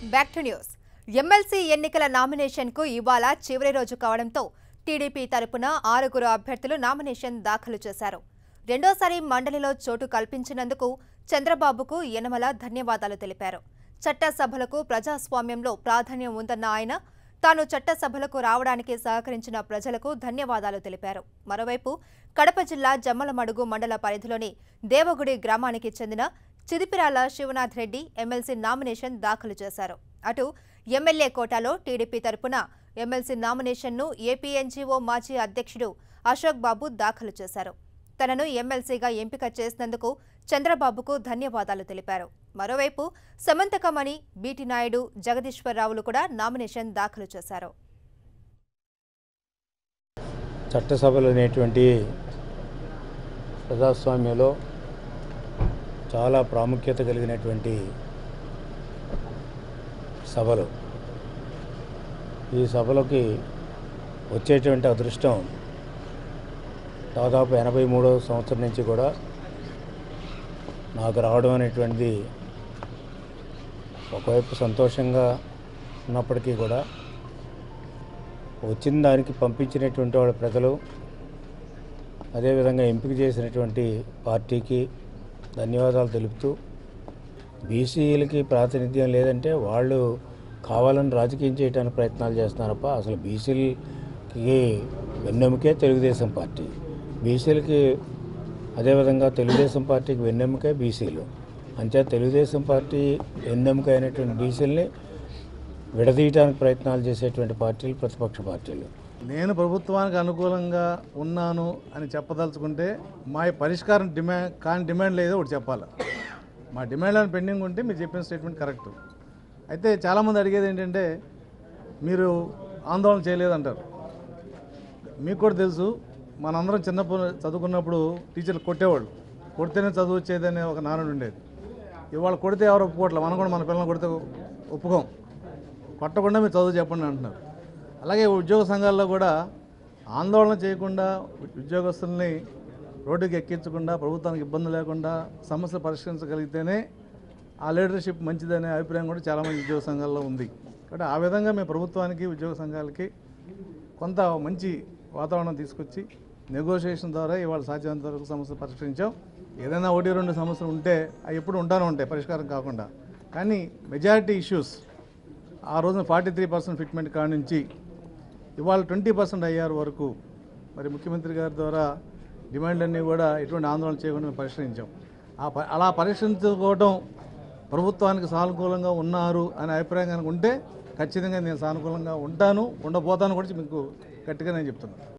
Back to news. MLC ఎన్నికల నామినేషన్కు ఇవాళ చివరి రోజు కావడంతో టీడీపీ తరపున 6 అభ్యర్థులు నామినేషన్ దాఖలు చేశారు. రెండోసారి మండలిలో చోటు కల్పించినందుకు చంద్రబాబుకు యనమల ధన్యవాదాలు తెలిపారు. చట్టసభలకు ప్రజాస్వామ్యంలో ప్రాధాన్యం ఉందన్న ఆయన తాను చట్టసభలకు రావడానికి సహకరించిన ప్రజలకు ధన్యవాదాలు తెలిపారు. మరోవైపు కడప జిల్లా జమ్మలమడుగు మండల పరిధిలోని దేవగుడి గ్రామానికి చెందిన చిదిపిరాల శివనాథ్ రెడ్డి ఎమ్మెల్సీ నామినేషన్ దాఖలు చేశారు. అటు ఎమ్మెల్యే కోటాలో టీడీపీ తరపున ఎమ్మెల్సీ నామినేషన్ను ఏపీ ఎన్జీఓ మాజీ అధ్యక్షుడు అశోక్ బాబు దాఖలు చేశారు. తనను ఎమ్మెల్సీగా ఎంపిక చేసినందుకు చంద్రబాబుకు ధన్యవాదాలు తెలిపారు. మరోవైపు సమంతకమణి, బీటీ నాయుడు, జగదీశ్వరరావులు కూడా నామినేషన్ దాఖలు చేశారు. చట్టసభలు అనేటువంటి ప్రజాస్వామ్యంలో చాలా ప్రాముఖ్యత కలిగినటువంటి సభలు. ఈ సభలకి వచ్చేటువంటి అదృష్టం దాదాపు 83వ సంవత్సరం నుంచి కూడా నాకు రావడం అనేటువంటిది ఒకవైపు సంతోషంగా ఉన్నప్పటికీ కూడా వచ్చిన దానికి పంపించినటువంటి వాళ్ళ ప్రజలు, అదేవిధంగా ఎంపిక చేసినటువంటి పార్టీకి ధన్యవాదాలు తెలుపుతూ, బీసీలకి ప్రాతినిధ్యం లేదంటే వాళ్ళు కావాలని రాజకీయం చేయడానికి ప్రయత్నాలు చేస్తున్నారప్ప. అసలు బీసీలకి వెన్నెముకే తెలుగుదేశం పార్టీ, బీసీలకి అదేవిధంగా తెలుగుదేశం పార్టీకి వెన్నెముకే బీసీలు. అంతే తెలుగుదేశం పార్టీ వెన్నెముక అయినటువంటి బీసీలని విడదీయడానికి ప్రయత్నాలు చేసేటువంటి పార్టీలు ప్రతిపక్ష పార్టీలు. నేను ప్రభుత్వానికి అనుకూలంగా ఉన్నాను అని చెప్పదలుచుకుంటే మా పరిష్కారం డిమాండ్ లేదో ఒకటి చెప్పాలి. మా డిమాండ్లను పెండింగ్ ఉంటే మీరు చెప్పిన స్టేట్మెంట్ కరెక్ట్. అయితే చాలామంది అడిగేది ఏంటంటే మీరు ఆందోళన చేయలేదంటారు. మీకు కూడా తెలుసు, మనందరం చిన్నప్పుడు చదువుకున్నప్పుడు టీచర్లు కొట్టేవాళ్ళు, కొడితేనే చదువు వచ్చేదనే ఒక నానుడు ఉండేది. ఇవాళ కొడితే ఎవరు ఒప్పుకోవట్లేదు. మనం కూడా మన పిల్లల్ని కొడితే ఒప్పుకోం. కొట్టకుండా మీరు చదువు చెప్పండి అంటున్నారు. అలాగే ఉద్యోగ సంఘాల్లో కూడా ఆందోళన చేయకుండా ఉద్యోగస్తుల్ని రోడ్డుకి ఎక్కించకుండా ప్రభుత్వానికి ఇబ్బంది లేకుండా సమస్యలు పరిష్కరించగలిగితేనే ఆ లీడర్షిప్ మంచిదనే అభిప్రాయం కూడా చాలామంది ఉద్యోగ సంఘాల్లో ఉంది. కాబట్టి ఆ విధంగా మేము ప్రభుత్వానికి ఉద్యోగ సంఘాలకి కొంత మంచి వాతావరణం తీసుకొచ్చి నెగోషియేషన్ ద్వారా ఇవాళ సాధ్యమైనంత వరకు సమస్యలు పరిష్కరించాం. ఏదైనా 1-2 సమస్యలు ఉంటే అవి ఎప్పుడు ఉంటాయి పరిష్కారం కాకుండా. కానీ మెజారిటీ ఇష్యూస్ ఆ రోజున 43% ఫిట్మెంట్ కాడి నుంచి ఇవాళ 20% అయ్యారు వరకు మరి ముఖ్యమంత్రి గారి ద్వారా డిమాండ్లన్నీ కూడా ఎటువంటి ఆందోళన చేయకుండా మేము పరిష్కరించాం. అలా పరిష్కరించుకోవడం ప్రభుత్వానికి సానుకూలంగా ఉన్నారు అనే అభిప్రాయం కనుక ఉంటే ఖచ్చితంగా నేను సానుకూలంగా ఉంటాను, ఉండబోతాను కూడా మీకు గట్టిగా నేను చెప్తున్నాను.